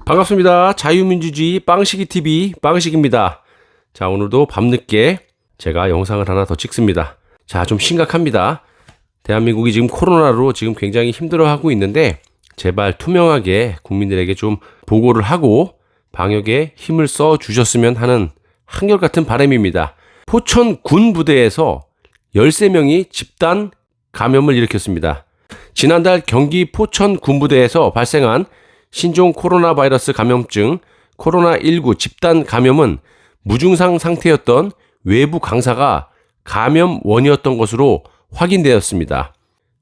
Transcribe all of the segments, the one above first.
반갑습니다. 자유민주주의 빵식이TV 빵식입니다. 자, 오늘도 밤늦게 제가 영상을 하나 더 찍습니다. 자, 좀 심각합니다. 대한민국이 지금 코로나로 지금 굉장히 힘들어하고 있는데 제발 투명하게 국민들에게 좀 보고를 하고 방역에 힘을 써 주셨으면 하는 한결같은 바람입니다. 포천 군 부대에서 13명이 집단 감염을 일으켰습니다. 지난달 경기 포천 군부대에서 발생한 신종 코로나 바이러스 감염증 코로나19 집단 감염은 무증상 상태였던 외부 강사가 감염원이었던 것으로 확인되었습니다.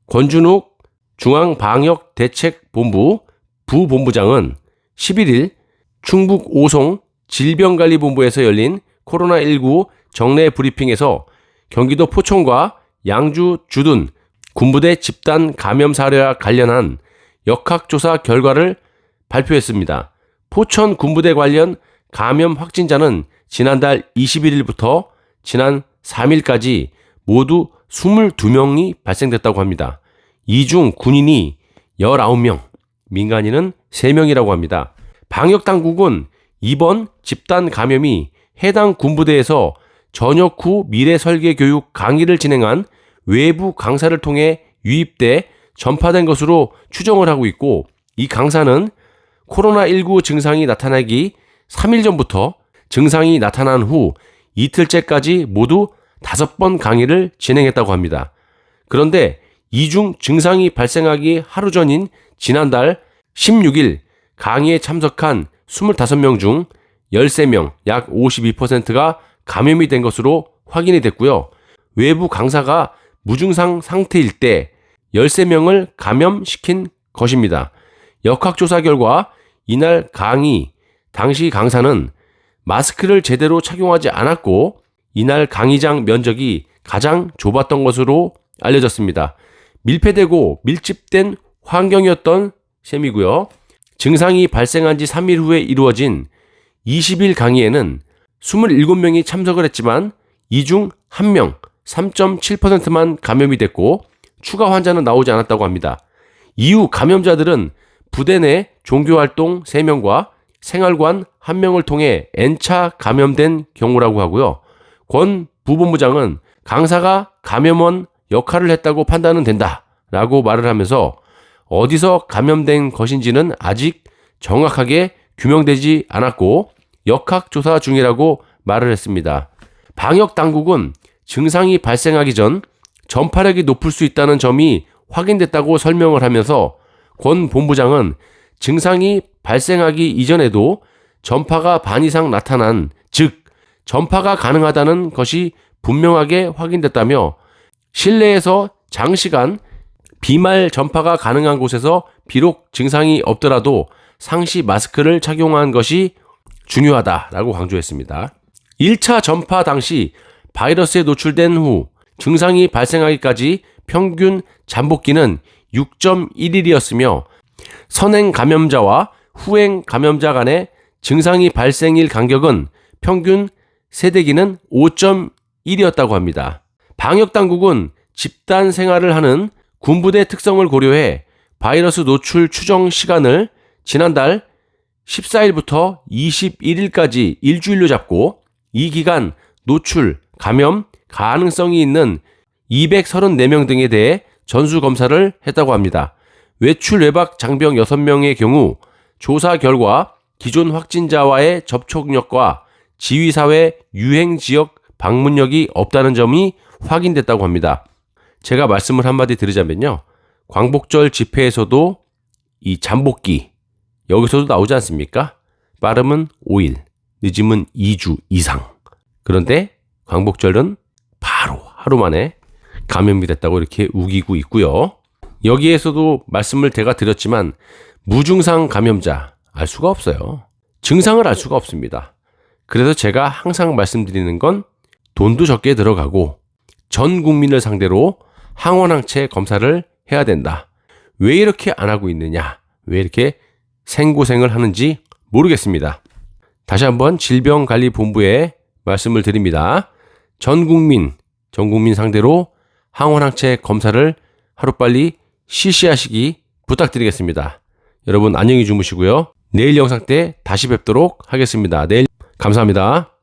권준욱 중앙방역대책본부 부본부장은 11일 충북 오송 질병관리본부에서 열린 코로나19 정례 브리핑에서 경기도 포천과 양주 주둔 군부대 집단 감염 사례와 관련한 역학조사 결과를 발표했습니다. 포천 군부대 관련 감염 확진자는 지난달 21일부터 지난 3일까지 모두 22명이 발생됐다고 합니다. 이 중 군인이 19명, 민간인은 3명이라고 합니다. 방역당국은 이번 집단 감염이 해당 군부대에서 전역 후 미래 설계 교육 강의를 진행한 외부 강사를 통해 유입돼 전파된 것으로 추정을 하고 있고, 이 강사는 코로나19 증상이 나타나기 3일 전부터 증상이 나타난 후 이틀째까지 모두 5번 강의를 진행했다고 합니다. 그런데 이 중 증상이 발생하기 하루 전인 지난달 16일 강의에 참석한 25명 중 13명, 약 52%가 감염이 된 것으로 확인이 됐고요. 외부 강사가 무증상 상태일 때 13명을 감염시킨 것입니다. 역학조사 결과 이날 강의 당시 강사는 마스크를 제대로 착용하지 않았고 이날 강의장 면적이 가장 좁았던 것으로 알려졌습니다. 밀폐되고 밀집된 환경이었던 셈이고요. 증상이 발생한 지 3일 후에 이루어진 20일 강의에는 27명이 참석을 했지만 이 중 1명, 3.7%만 감염이 됐고 추가 환자는 나오지 않았다고 합니다. 이후 감염자들은 부대 내 종교활동 3명과 생활관 1명을 통해 N차 감염된 경우라고 하고요. 권 부본부장은 강사가 감염원 역할을 했다고 판단은 된다라고 말을 하면서 어디서 감염된 것인지는 아직 정확하게 규명되지 않았고 역학조사 중이라고 말을 했습니다. 방역당국은 증상이 발생하기 전 전파력이 높을 수 있다는 점이 확인됐다고 설명을 하면서 권 본부장은 증상이 발생하기 이전에도 전파가 반 이상 나타난, 즉 전파가 가능하다는 것이 분명하게 확인됐다며 실내에서 장시간 비말 전파가 가능한 곳에서 비록 증상이 없더라도 상시 마스크를 착용한 것이 중요하다라고 강조했습니다. 1차 전파 당시 바이러스에 노출된 후 증상이 발생하기까지 평균 잠복기는 6.1일이었으며 선행 감염자와 후행 감염자 간의 증상이 발생일 간격은 평균 세대기는 5.1이었다고 합니다. 방역당국은 집단 생활을 하는 군부대 특성을 고려해 바이러스 노출 추정 시간을 지난달 14일부터 21일까지 일주일로 잡고 이 기간 노출, 감염 가능성이 있는 234명 등에 대해 전수검사를 했다고 합니다. 외출 외박 장병 6명의 경우 조사 결과 기존 확진자와의 접촉력과 지휘사회 유행지역 방문력이 없다는 점이 확인됐다고 합니다. 제가 말씀을 한마디 드리자면요. 광복절 집회에서도 이 잠복기 여기서도 나오지 않습니까? 빠르면 5일, 늦으면 2주 이상. 그런데 광복절은 바로 하루 만에 감염이 됐다고 이렇게 우기고 있고요. 여기에서도 말씀을 제가 드렸지만 무증상 감염자 알 수가 없어요. 증상을 알 수가 없습니다. 그래서 제가 항상 말씀드리는 건 돈도 적게 들어가고 전 국민을 상대로 항원항체 검사를 해야 된다. 왜 이렇게 안 하고 있느냐? 왜 이렇게 생고생을 하는지 모르겠습니다. 다시 한번 질병관리본부에 말씀을 드립니다. 전 국민 상대로 항원항체 검사를 하루빨리 실시하시기 부탁드리겠습니다. 여러분 안녕히 주무시고요. 내일 영상 때 다시 뵙도록 하겠습니다. 내일 감사합니다.